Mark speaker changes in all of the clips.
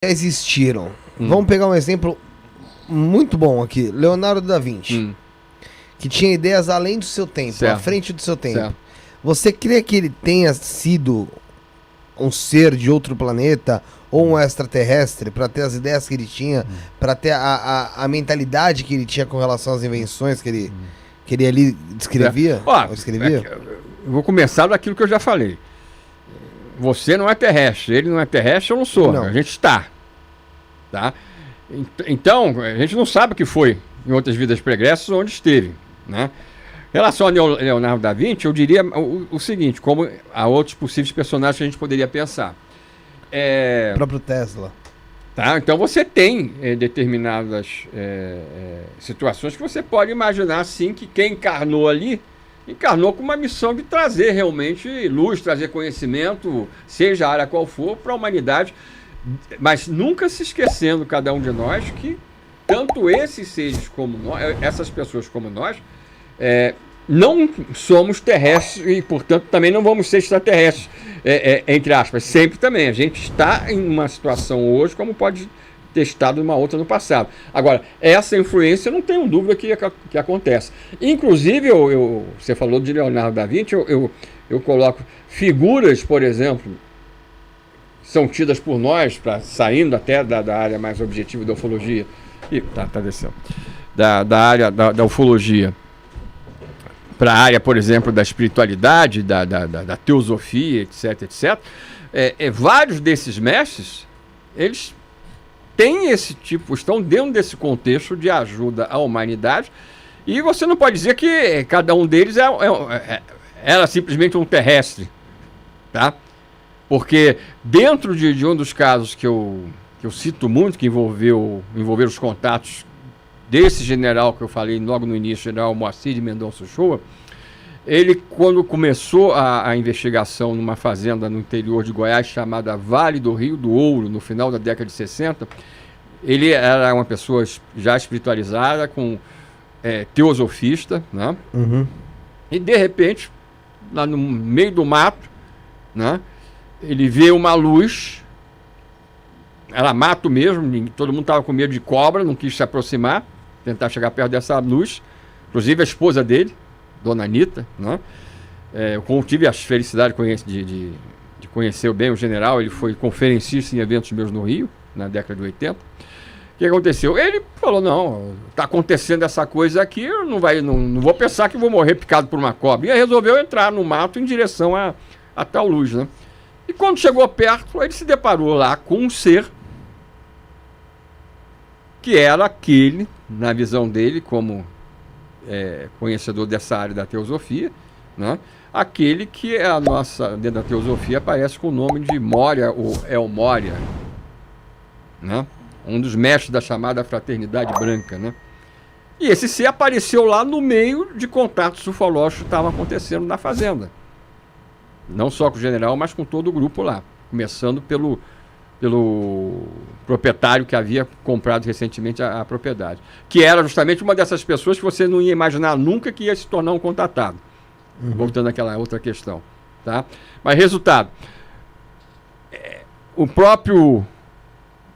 Speaker 1: já existiram. Vamos pegar um exemplo muito bom aqui. Leonardo da Vinci. Que tinha ideias além do seu tempo,
Speaker 2: Certo.
Speaker 1: à frente do seu tempo.
Speaker 2: Certo.
Speaker 1: Você crê que ele tenha sido um ser de outro planeta ou um extraterrestre para ter as ideias que ele tinha, para ter a mentalidade que ele tinha com relação às invenções que ele ali descrevia?
Speaker 2: Ó,
Speaker 1: ou escrevia?
Speaker 2: Eu vou começar daquilo que eu já falei. Você não é terrestre, ele não é terrestre, eu não sou.
Speaker 1: Não.
Speaker 2: A gente está. Tá? Então, a gente não sabe o que foi em outras vidas pregressas onde esteve. Né? Em relação a Leonardo da Vinci, eu diria o seguinte, como há outros possíveis personagens que a gente poderia pensar.
Speaker 1: O próprio Tesla.
Speaker 2: Tá? Então você tem determinadas situações que você pode imaginar assim que quem encarnou ali, encarnou com uma missão de trazer realmente luz, trazer conhecimento, seja a área qual for, para a humanidade, mas nunca se esquecendo, cada um de nós, que tanto esses seres como nós, essas pessoas como nós, não somos terrestres e, portanto, também não vamos ser extraterrestres, entre aspas, sempre também. A gente está em uma situação hoje como pode ter estado numa outra no passado. Agora, essa influência, não tenho dúvida que acontece. Inclusive, você falou de Leonardo da Vinci, eu coloco figuras, por exemplo, são tidas por nós, saindo até da área mais objetiva da ufologia, tá descendo, da área da ufologia, para a área, por exemplo, da espiritualidade, da teosofia, etc. Vários desses mestres, eles têm esse tipo, estão dentro desse contexto de ajuda à humanidade, e você não pode dizer que cada um deles era simplesmente um terrestre, tá? Porque dentro de um dos casos que eu cito muito, que envolveram os contatos desse general que eu falei logo no início, general Moacir de Mendonça Shoa, ele, quando começou a investigação numa fazenda no interior de Goiás, chamada Vale do Rio do Ouro, no final da década de 60, ele era uma pessoa já espiritualizada, teosofista, né? E, de repente, lá no meio do mato, né, ele vê uma luz, era mato mesmo, todo mundo estava com medo de cobra, não quis se aproximar, tentar chegar perto dessa luz, inclusive a esposa dele, Dona Anita, né? Eu tive a felicidade de conhecer bem o general, ele foi conferencista em eventos meus no Rio, na década de 80. O que aconteceu? Ele falou, não, está acontecendo essa coisa aqui, eu não vou pensar que vou morrer picado por uma cobra. E aí resolveu entrar no mato em direção a tal luz, né? E quando chegou perto, ele se deparou lá com um ser que era aquele, na visão dele, como conhecedor dessa área da teosofia, né? Aquele que dentro da teosofia aparece com o nome de Moria ou El Moria, né? Um dos mestres da chamada Fraternidade Branca, né? E esse ser apareceu lá no meio de contatos ufológicos que estavam acontecendo na fazenda. Não só com o general, mas com todo o grupo lá. Começando pelo proprietário que havia comprado recentemente a propriedade. Que era justamente uma dessas pessoas que você não ia imaginar nunca que ia se tornar um contatado. Voltando àquela outra questão. Tá? Mas resultado, o próprio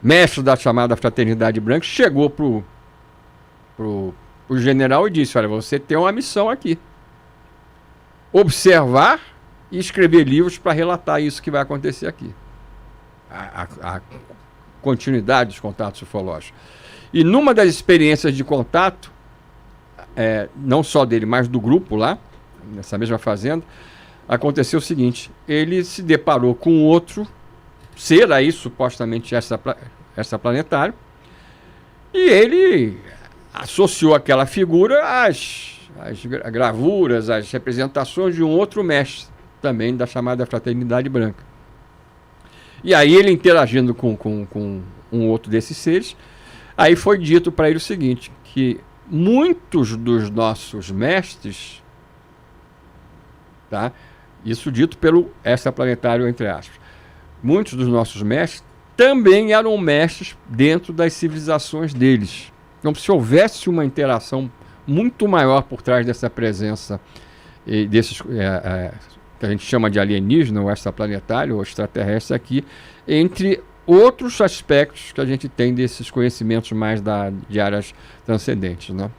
Speaker 2: mestre da chamada Fraternidade Branca chegou pro general e disse, olha, você tem uma missão aqui. Observar e escrever livros para relatar isso que vai acontecer aqui. A continuidade dos contatos ufológicos. E numa das experiências de contato, não só dele, mas do grupo lá, nessa mesma fazenda, aconteceu o seguinte, ele se deparou com outro ser aí, supostamente extraplanetário, e ele associou aquela figura às gravuras, às representações de um outro mestre, também da chamada Fraternidade Branca. E aí ele interagindo com um outro desses seres, aí foi dito para ele o seguinte, que muitos dos nossos mestres, tá? Isso dito pelo extraplanetário, entre aspas, muitos dos nossos mestres também eram mestres dentro das civilizações deles. Então, se houvesse uma interação muito maior por trás dessa presença desses que a gente chama de alienígena, ou extraplanetário, ou extraterrestre aqui, entre outros aspectos que a gente tem desses conhecimentos mais de áreas transcendentes, né?